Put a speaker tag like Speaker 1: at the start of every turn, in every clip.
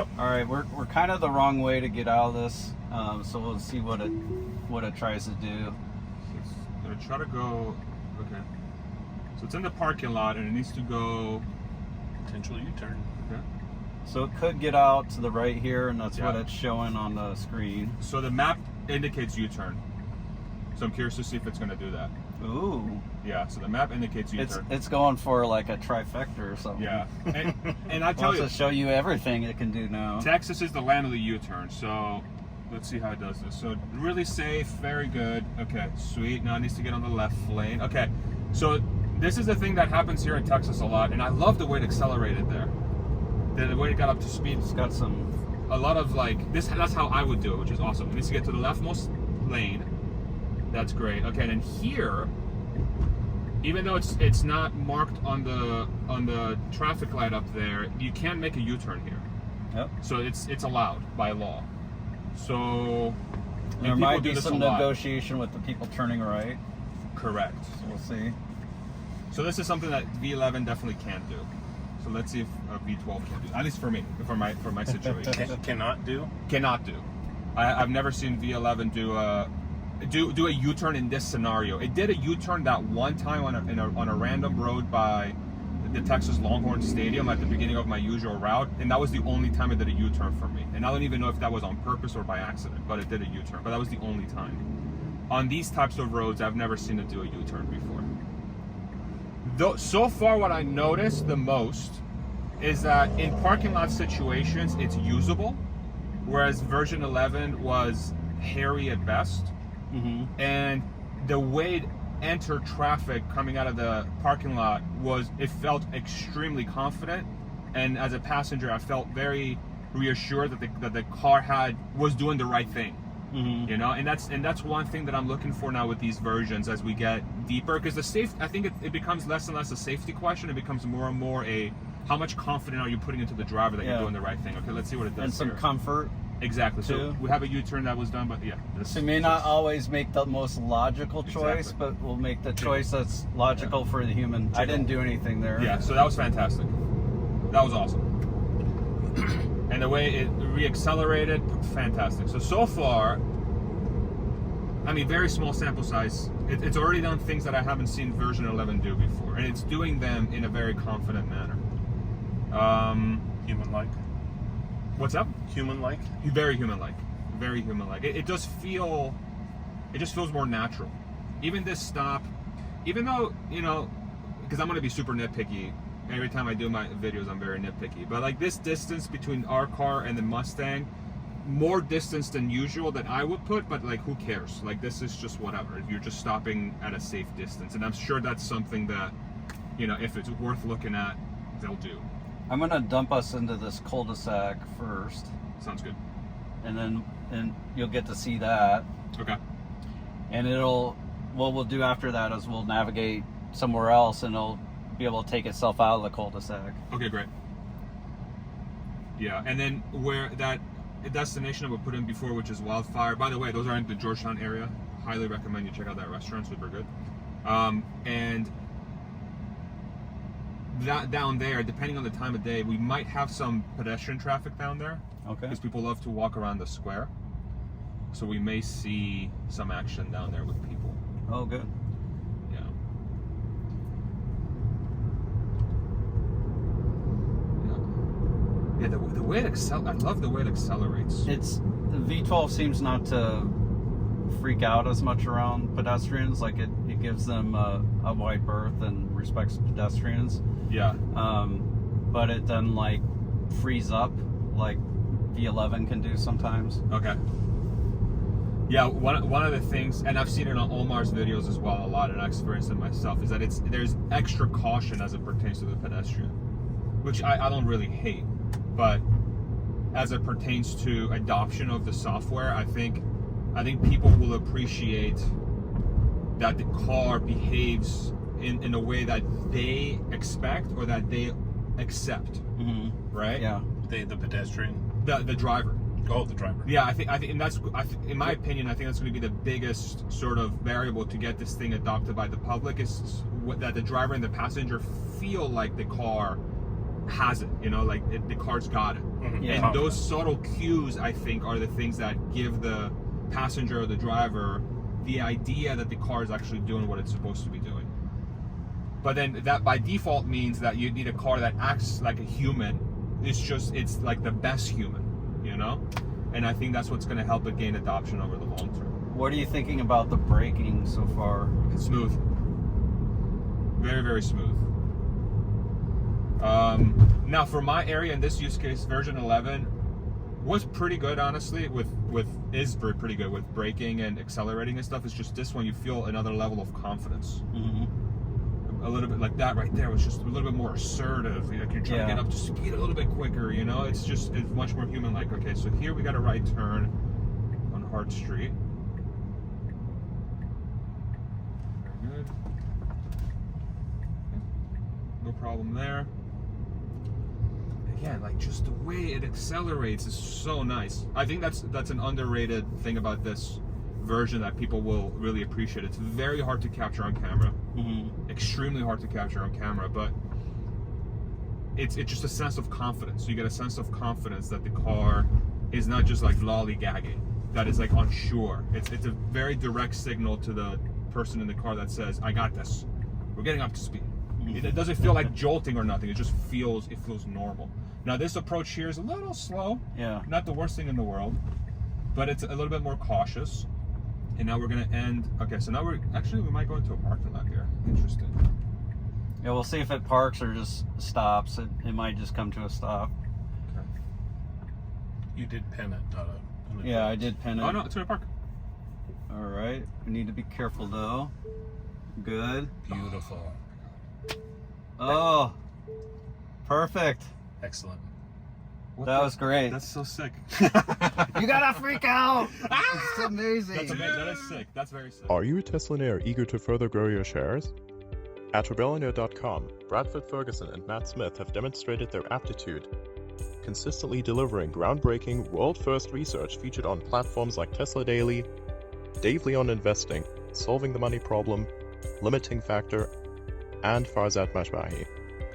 Speaker 1: Yep.
Speaker 2: All right, we're kind of the wrong way to get out of this, so we'll see what it tries to do.
Speaker 3: So it's gonna try to go. Okay. So it's in the parking lot and it needs to go.
Speaker 1: Potential U-turn.
Speaker 3: Okay.
Speaker 2: So it could get out to the right here, and that's what
Speaker 3: Yeah.
Speaker 2: it's showing on the screen.
Speaker 3: So the map indicates U-turn. So I'm curious to see if it's gonna do that.
Speaker 2: Ooh.
Speaker 3: Yeah. So the map indicates
Speaker 2: It's
Speaker 3: U-turn.
Speaker 2: it's going for like a trifecta or something.
Speaker 3: Yeah. And I tell
Speaker 2: Wants
Speaker 3: you,
Speaker 2: to show you everything it can do now.
Speaker 3: Texas is the land of the U-turn. So let's see how it does this. So really safe, very good. Okay, sweet. Now it needs to get on the left lane. Okay. So this is the thing that happens here in Texas a lot, and I love the way it accelerated there. The way it got up to speed.
Speaker 2: It's got some.
Speaker 3: A lot of like this. That's how I would do it, which is awesome. It needs to get to the leftmost lane. That's great. Okay, and then here, even though it's not marked on the traffic light up there, you can make a U-turn here.
Speaker 2: Yep.
Speaker 3: So it's allowed by law. So
Speaker 2: There might be some negotiation with the people turning right.
Speaker 3: Correct.
Speaker 2: So we'll see.
Speaker 3: So this is something that V11 definitely can't do. So let's see if V12 can do. At least for me, for my situation.
Speaker 1: Cannot do.
Speaker 3: Cannot do. I've never seen V11 do a U-turn in this scenario. It did a U-turn that one time on a random road by the Texas Longhorn Stadium at the beginning of my usual route, and that was the only time it did a U-turn for me. And I don't even know if that was on purpose or by accident, but it did a U-turn. But that was the only time. On these types of roads, I've never seen it do a U-turn before. Though, so far, what I noticed the most is that in parking lot situations, it's usable, whereas version 11 was hairy at best.
Speaker 2: Mm-hmm.
Speaker 3: And the way it entered traffic coming out of the parking lot it felt extremely confident. And as a passenger, I felt very reassured that the car was doing the right thing.
Speaker 2: Mm-hmm.
Speaker 3: You know, and that's one thing that I'm looking for now with these versions as we get deeper, because I think it becomes less and less a safety question. It becomes more and more how much confident are you putting into the driver that you're doing the right thing. Okay, let's see what it does.
Speaker 2: And some
Speaker 3: here.
Speaker 2: comfort.
Speaker 3: Exactly.
Speaker 2: too.
Speaker 3: So we have a U-turn that was done, but yeah.
Speaker 2: So we may not always make the most logical choice,
Speaker 3: Exactly.
Speaker 2: but we'll make the choice that's logical for the human. I didn't do anything there.
Speaker 3: Yeah, so that was fantastic. That was awesome. And the way it re-accelerated, fantastic. So far, I mean, very small sample size. It's already done things that I haven't seen version 11 do before, and it's doing them in a very confident manner.
Speaker 1: Human-like.
Speaker 3: What's up?
Speaker 1: Human-like.
Speaker 3: Very human-like. Very human-like. It just feels more natural. Even this stop, even though, you know, because I'm going to be super nitpicky. Every time I do my videos, I'm very nitpicky. But like this distance between our car and the Mustang, more distance than usual that I would put, but like who cares? Like this is just whatever. You're just stopping at a safe distance. And I'm sure that's something that, you know, if it's worth looking at, they'll do.
Speaker 2: I'm gonna dump us into this cul-de-sac first,
Speaker 3: Sounds good.
Speaker 2: and you'll get to see that.
Speaker 3: Okay.
Speaker 2: And what we'll do after that is we'll navigate somewhere else, and it'll be able to take itself out of the cul-de-sac.
Speaker 3: Okay, great. Yeah, and then where that destination I would put in before, which is Wildfire. By the way, those are in the Georgetown area. Highly recommend you check out that restaurant. Super good. And that down there, depending on the time of day, we might have some pedestrian traffic down there.
Speaker 2: Okay.
Speaker 3: Because people love to walk around the square. So we may see some action down there with people.
Speaker 2: Oh, good.
Speaker 3: Yeah. Yeah, the way it I love the way it accelerates.
Speaker 2: The V12 seems not to freak out as much around pedestrians. Like it gives them a wide berth and respects pedestrians.
Speaker 3: Yeah.
Speaker 2: But it doesn't like freeze up like V11 can do sometimes.
Speaker 3: Okay. Yeah, one of the things, and I've seen it on Omar's videos as well a lot, and I experienced it myself, is that there's extra caution as it pertains to the pedestrian, which I don't really hate, but as it pertains to adoption of the software, I think people will appreciate that the car behaves in a way that they expect or that they accept.
Speaker 2: Mm-hmm.
Speaker 3: Right?
Speaker 2: Yeah.
Speaker 1: The pedestrian.
Speaker 3: The driver.
Speaker 1: Oh, the driver.
Speaker 3: Yeah, I think, and that's, in my opinion, I think that's going to be the biggest sort of variable to get this thing adopted by the public is that the driver and the passenger feel like the car has it, you know, like the car's got it.
Speaker 2: Yeah.
Speaker 3: And those subtle cues, I think, are the things that give the passenger or the driver the idea that the car is actually doing what it's supposed to be doing. But then that by default means that you need a car that acts like a human. It's like the best human, you know? And I think that's what's going to help it gain adoption over the long term.
Speaker 2: What are you thinking about the braking so far?
Speaker 3: It's smooth. Very, very smooth. Now for my area in this use case, version 11 was pretty good, honestly, is pretty good with braking and accelerating and stuff. It's just this one, you feel another level of confidence. A little bit like that right there was just a little bit more assertive. Like you're trying to get up to speed a little bit quicker, you know? It's much more human-like. Okay, so here we got a right turn on Hart Street. Very good. No problem there. Again, like just the way it accelerates is so nice. I think that's an underrated thing about this version that people will really appreciate. It's very hard to capture on camera. Extremely hard to capture on camera, but it's just a sense of confidence. You get a sense of confidence that the car is not just like lollygagging, that is like unsure. It's a very direct signal to the person in the car that says, I got this. We're getting up to speed. It doesn't feel like jolting or nothing. It just feels normal. Now this approach here is a little slow. Yeah. Not the worst thing in the world, but it's a little bit more cautious. And now we're gonna end. Okay, so now we might go into a parking lot here. Interesting.
Speaker 2: Yeah, we'll see if it parks or just stops. It might just come to a stop.
Speaker 3: Okay.
Speaker 1: You did pin it, not a.
Speaker 2: Yeah, I did pin it.
Speaker 3: Oh no, it's gonna park.
Speaker 2: All right. We need to be careful though. Good.
Speaker 1: Beautiful.
Speaker 2: Oh, perfect.
Speaker 1: Excellent.
Speaker 2: That was great.
Speaker 3: That's so sick.
Speaker 2: You gotta freak out. It's amazing.
Speaker 3: That is sick. That's very sick.
Speaker 4: Are you a Teslaionaire eager to further grow your shares? At Rebellionaire.com, Bradford Ferguson and Matt Smith have demonstrated their aptitude, consistently delivering groundbreaking, world-first research featured on platforms like Tesla Daily, Dave Leon Investing, Solving the Money Problem, Limiting Factor, and Farzad Mashbahi.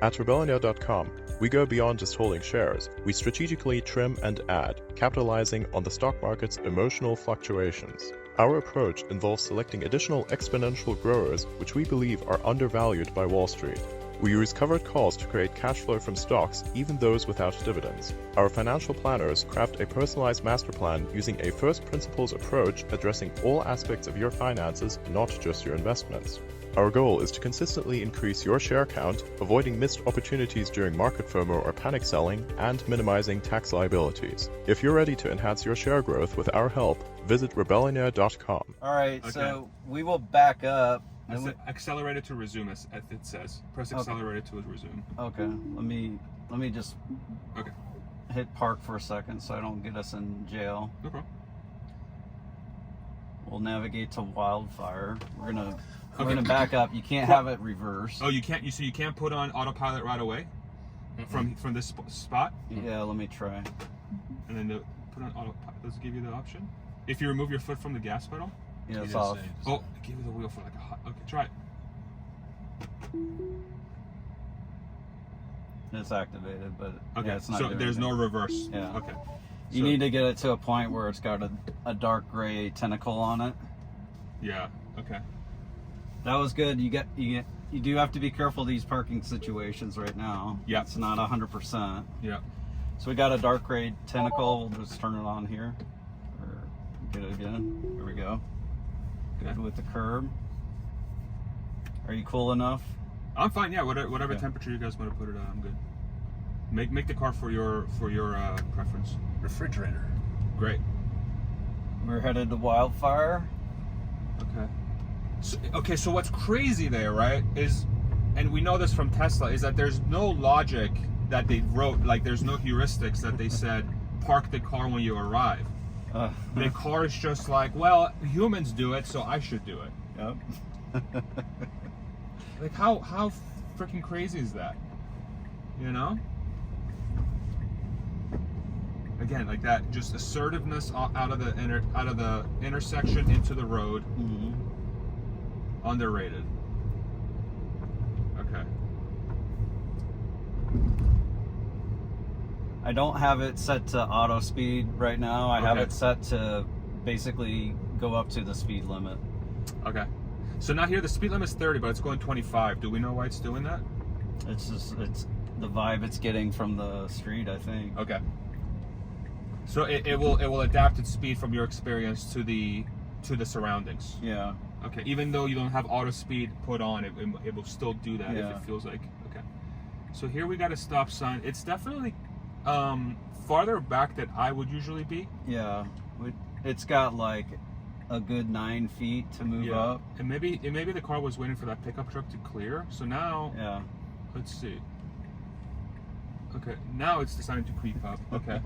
Speaker 4: At Rebellionaire.com, we go beyond just holding shares. We strategically trim and add, capitalizing on the stock market's emotional fluctuations. Our approach involves selecting additional exponential growers which we believe are undervalued by Wall Street. We use covered calls to create cash flow from stocks, even those without dividends. Our financial planners craft a personalized master plan using a first principles approach addressing all aspects of your finances, not just your investments. Our goal is to consistently increase your share count, avoiding missed opportunities during market FOMO or panic selling, and minimizing tax liabilities. If you're ready to enhance your share growth with our help, visit Rebellionaire.com.
Speaker 2: All right, so we will back up.
Speaker 3: Accelerated to resume, as it says. Press accelerated to resume.
Speaker 2: Okay, let me just hit park for a second so I don't get us in jail.
Speaker 3: No problem.
Speaker 2: We'll navigate to Wildfire. We're gonna back up. You can't have it reverse.
Speaker 3: Oh, you can't. So you can't put on autopilot right away from this spot.
Speaker 2: Yeah, let me try.
Speaker 3: And then put on autopilot. Does it give you the option? If you remove your foot from the gas pedal.
Speaker 2: Yeah, it's off.
Speaker 3: Oh, give you the wheel for like a hot. Okay, try it.
Speaker 2: It's activated, but
Speaker 3: okay,
Speaker 2: yeah, it's not.
Speaker 3: So there's no reverse.
Speaker 2: Yeah.
Speaker 3: Okay.
Speaker 2: You need to get it to a point where it's got a dark gray tentacle on it.
Speaker 3: Yeah. Okay.
Speaker 2: That was good. You do have to be careful of these parking situations right now.
Speaker 3: Yeah.
Speaker 2: It's not 100%.
Speaker 3: Yeah.
Speaker 2: So we got a dark gray tentacle. We'll just turn it on here. Or get it again. There we go. Good with the curb. Are you cool enough?
Speaker 3: I'm fine. Yeah. Whatever temperature you guys want to put it at, I'm good. Make the car for your preference.
Speaker 1: Refrigerator.
Speaker 3: Great.
Speaker 2: We're headed to Wildfire.
Speaker 3: Okay. So what's crazy there, right, is, and we know this from Tesla, is that there's no logic that they wrote, like there's no heuristics that they said, park the car when you arrive. The car is just like, well, humans do it, so I should do it.
Speaker 2: Yep.
Speaker 3: Like how freaking crazy is that? You know? Again, like that, just assertiveness out of the intersection into the road.
Speaker 2: Mm-hmm.
Speaker 3: Underrated. Okay.
Speaker 2: I don't have it set to auto speed right now. I have
Speaker 3: Okay.
Speaker 2: it set to basically go up to the speed limit.
Speaker 3: Okay. So now here the speed limit is 30, but it's going 25. Do we know why it's doing that?
Speaker 2: It's the vibe it's getting from the street, I think.
Speaker 3: Okay. So it will adapt its speed from your experience to the surroundings.
Speaker 2: Yeah.
Speaker 3: Okay. Even though you don't have auto speed put on, it will still do that
Speaker 2: Yeah.
Speaker 3: if it feels like. Okay. So here we got a stop sign. It's definitely farther back than I would usually be.
Speaker 2: Yeah. It's got like a good 9 feet to move up.
Speaker 3: And maybe the car was waiting for that pickup truck to clear. So now,
Speaker 2: Yeah.
Speaker 3: let's see. Okay, now it's deciding to creep up. Okay.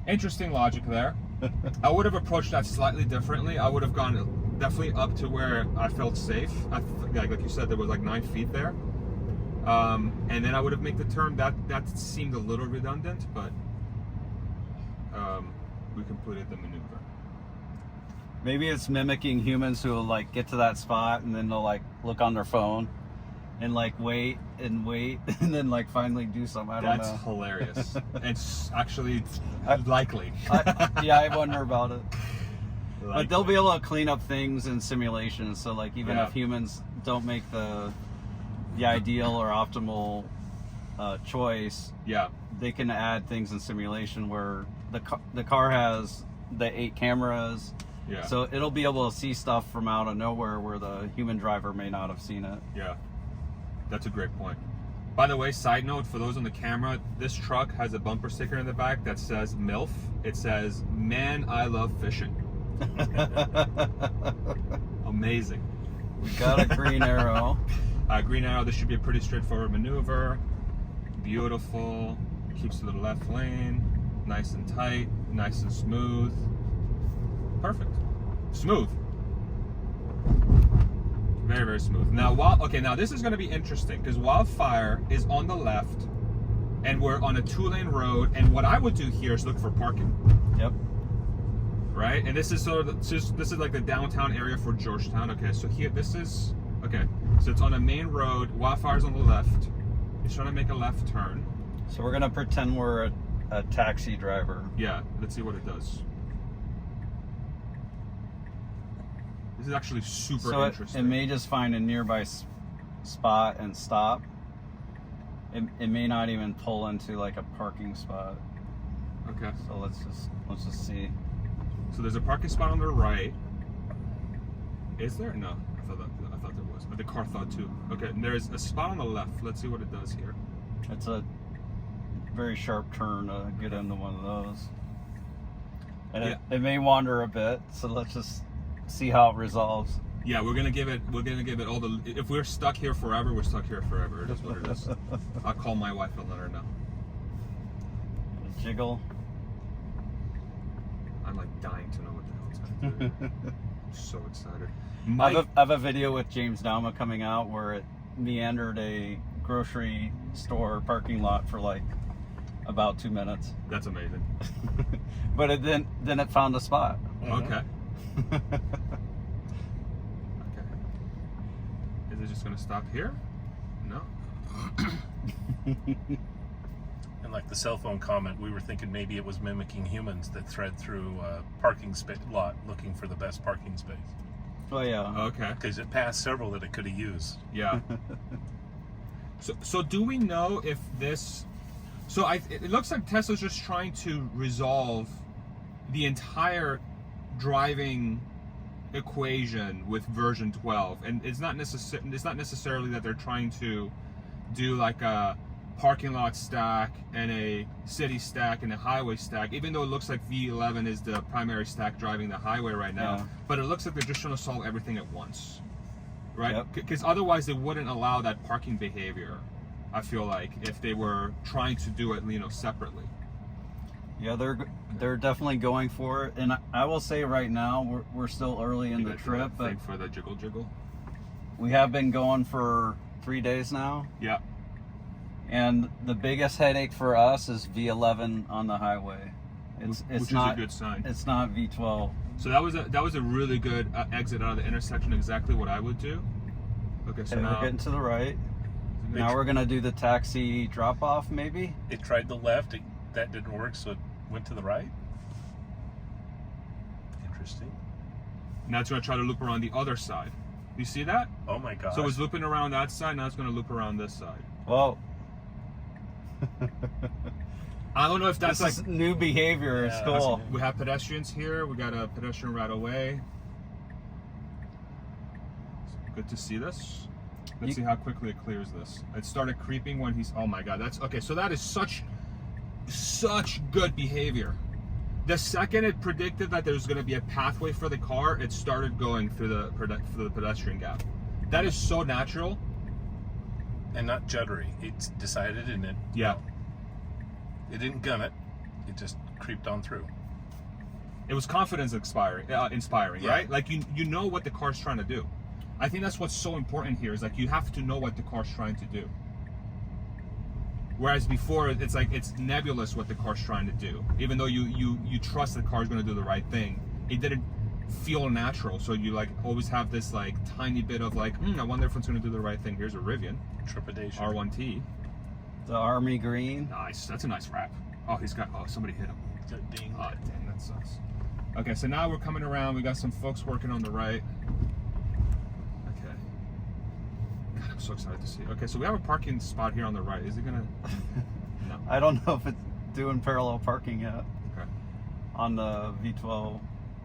Speaker 3: Interesting logic there. I would have approached that slightly differently. I would have gone definitely up to where I felt safe. Like you said, there was like 9 feet there. And then I would have made the turn. That seemed a little redundant, but we completed the maneuver.
Speaker 2: Maybe it's mimicking humans who will like get to that spot and then they'll like look on their phone and like wait and then like finally do something. I don't know.
Speaker 3: That's hilarious. It's actually likely.
Speaker 2: I wonder about it. But they'll be
Speaker 3: Likely.
Speaker 2: able to clean up things in simulations. So like even
Speaker 3: Yeah.
Speaker 2: if humans don't make the ideal or optimal choice,
Speaker 3: Yeah.
Speaker 2: they can add things in simulation where the car has the 8 cameras.
Speaker 3: Yeah.
Speaker 2: So it'll be able to see stuff from out of nowhere where the human driver may not have seen it.
Speaker 3: Yeah. That's a great point. By the way, side note, for those on the camera, this truck has a bumper sticker in the back that says MILF. It says, "Man, I love fishing." Amazing.
Speaker 2: We got a green arrow.
Speaker 3: Green arrow, this should be a pretty straightforward maneuver. Beautiful. Keeps to the left lane. Nice and tight. Nice and smooth. Perfect. Smooth. Very, very smooth. Now, now this is going to be interesting because Wildfire is on the left and we're on a 2-lane road. And what I would do here is look for parking.
Speaker 2: Yep.
Speaker 3: Right? And this is this is like the downtown area for Georgetown. Okay, so here, okay. So it's on a main road. Wildfire's on the left. It's trying to make a left turn.
Speaker 2: So we're going to pretend we're a taxi driver.
Speaker 3: Yeah, let's see what it does. This is actually super
Speaker 2: So
Speaker 3: interesting.
Speaker 2: it may just find a nearby spot and stop. It may not even pull into like a parking spot.
Speaker 3: Okay.
Speaker 2: So let's just see.
Speaker 3: So there's a parking spot on the right. Is there? No, I thought there was. But the car thought too. Okay, and there's a spot on the left. Let's see what it does here.
Speaker 2: It's a very sharp turn to get into one of those. And it may wander a bit, so let's just see how it resolves.
Speaker 3: Yeah, we're gonna give it all the. If we're stuck here forever, we're stuck here forever. It is what it is. I'll call my wife and let her know.
Speaker 2: Jiggle.
Speaker 3: I'm like dying to know what the hell it's gonna do. I'm so excited.
Speaker 2: I have a video with James Dauma coming out where it meandered a grocery store parking lot for like about 2 minutes.
Speaker 3: That's amazing.
Speaker 2: But then it found a spot.
Speaker 3: Okay. Okay. Is it just gonna stop here? No.
Speaker 1: And like the cell phone comment, we were thinking maybe it was mimicking humans that thread through a parking lot looking for the best parking space.
Speaker 2: Oh yeah.
Speaker 3: Okay.
Speaker 1: Because it passed several that it could have used.
Speaker 3: Yeah. So do we know if this? So it looks like Tesla's just trying to resolve the entire driving equation with version 12, and it's not necessarily that they're trying to do like a parking lot stack and a city stack and a highway stack, even though it looks like V11 is the primary stack driving the highway right now.
Speaker 2: Yeah.
Speaker 3: But it looks like they're just trying to solve everything at once, right?
Speaker 2: Yep.
Speaker 3: Because otherwise they wouldn't allow that parking behavior, I feel like, if they were trying to do it, separately.
Speaker 2: Yeah, they're definitely going for it, and I will say right now we're still early in the trip, but
Speaker 3: Thing for the jiggle.
Speaker 2: we have been going for 3 days now,
Speaker 3: Yeah.
Speaker 2: and the biggest headache for us is V11 on the highway. It's
Speaker 3: Which
Speaker 2: not
Speaker 3: is a good sign.
Speaker 2: It's not V12.
Speaker 3: So that was a really good exit out of the intersection. Exactly what I would do. Okay, so
Speaker 2: Okay,
Speaker 3: now
Speaker 2: we're getting to the right. Now we're gonna do the taxi drop off, maybe.
Speaker 1: It tried the left. that didn't work, so it went to the right. Interesting.
Speaker 3: Now it's going to try to loop around the other side. You see that?
Speaker 1: Oh my gosh.
Speaker 3: So it's looping around that side. Now it's going to loop around this side.
Speaker 2: Whoa.
Speaker 3: I don't know if that's
Speaker 2: This
Speaker 3: like
Speaker 2: is new behavior.
Speaker 1: Yeah,
Speaker 2: It's cool.
Speaker 3: we have pedestrians here. We got a pedestrian right away. Good to see this. Let's see how quickly it clears this. It started creeping when he's. Oh my God, that's okay. So that is such good behavior. The second it predicted that there's going to be a pathway for the car, it started going through the pedestrian gap. That is so natural
Speaker 1: and not juddery. It's decided, and it.
Speaker 3: Yeah.
Speaker 1: It didn't gun it. It just creeped on through.
Speaker 3: It was confidence inspiring,
Speaker 1: Yeah.
Speaker 3: right? Like you know what the car's trying to do. I think that's what's so important here, is like you have to know what the car's trying to do. Whereas before, it's like it's nebulous what the car's trying to do. Even though you trust the car's going to do the right thing, it didn't feel natural. So you like always have this like tiny bit of like, I wonder if it's going to do the right thing. Here's a Rivian
Speaker 1: Trepidation.
Speaker 3: R1T.
Speaker 2: The army green.
Speaker 3: Nice. That's a nice wrap. Oh, somebody hit him.
Speaker 1: Ding.
Speaker 3: Oh, dang, that sucks. Okay, so now we're coming around. We got some folks working on the right. Okay. God, I'm so excited to see. Okay, so we have a parking spot here on the right. Is it gonna? No.
Speaker 2: I don't know if it's doing parallel parking yet
Speaker 3: Okay.
Speaker 2: on the V12.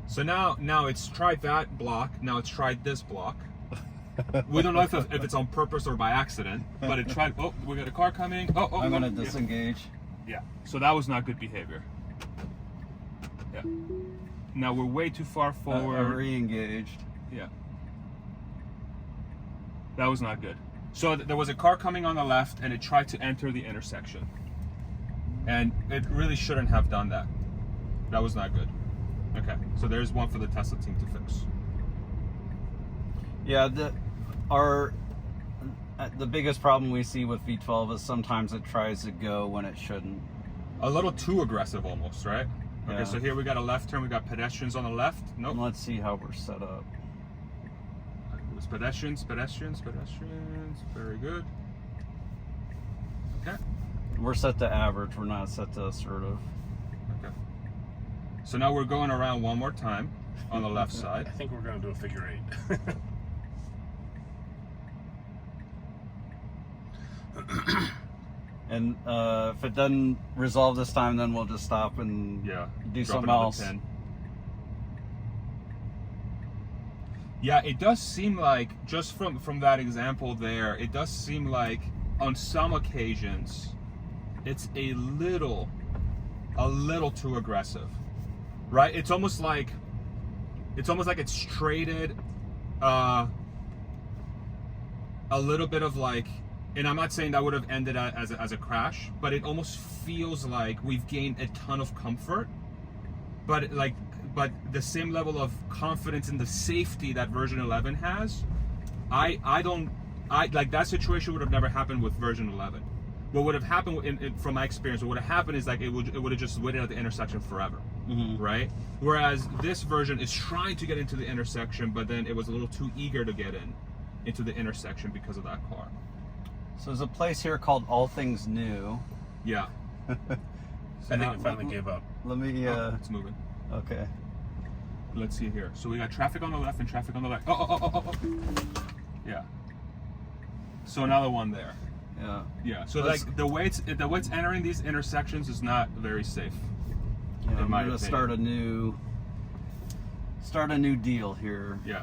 Speaker 3: So now it's tried that block. Now it's tried this block. We don't know if it's on purpose or by accident, but it tried. Oh, we got a car coming. Oh,
Speaker 2: I'm gonna
Speaker 3: yeah.
Speaker 2: disengage.
Speaker 3: Yeah. So that was not good behavior. Yeah. Now we're way too far forward.
Speaker 2: Re-engaged.
Speaker 3: Yeah. That was not good. So there was a car coming on the left, and it tried to enter the intersection. And it really shouldn't have done that. That was not good. Okay, so there's one for the Tesla team to fix.
Speaker 2: Yeah, the biggest problem we see with V12 is sometimes it tries to go when it shouldn't.
Speaker 3: A little too aggressive almost, right? Okay,
Speaker 2: Yeah.
Speaker 3: so here we got a left turn. We got pedestrians on the left. Nope.
Speaker 2: And let's see how we're set up.
Speaker 3: It was pedestrians. Very good. Okay.
Speaker 2: We're set to average. We're not set to assertive.
Speaker 3: Okay. So now we're going around one more time on the left
Speaker 1: I
Speaker 3: side.
Speaker 1: think we're going to do a figure 8.
Speaker 2: And if it doesn't resolve this time, then we'll just stop and
Speaker 3: Yeah.
Speaker 2: do
Speaker 3: Drop
Speaker 2: something
Speaker 3: another
Speaker 2: else.
Speaker 3: 10. Yeah, it does seem like, just from that example there, it does seem like on some occasions it's a little too aggressive, right? It's almost like it's traded a little bit of like, and I'm not saying that would have ended as a crash, but it almost feels like we've gained a ton of comfort, but the same level of confidence in the safety that version 11 has, I like that situation would have never happened with version 11. What would have happened from my experience, what would have happened is like it would have just waited at the intersection forever, right? Whereas this version is trying to get into the intersection, but then it was a little too eager to get into the intersection because of that car.
Speaker 2: So there's a place here called All Things New.
Speaker 3: Yeah.
Speaker 1: I think it finally gave up.
Speaker 2: Let me,
Speaker 3: It's moving.
Speaker 2: okay.
Speaker 3: Let's see here. So we got traffic on the left and traffic on the right. Oh. Yeah. So another one there.
Speaker 2: Yeah.
Speaker 3: Yeah. So
Speaker 2: Let's-
Speaker 3: like the way it's entering these intersections is not very safe.
Speaker 2: Yeah,
Speaker 3: In
Speaker 2: I'm
Speaker 3: my
Speaker 2: gonna
Speaker 3: opinion.
Speaker 2: start a new deal here.
Speaker 3: Yeah.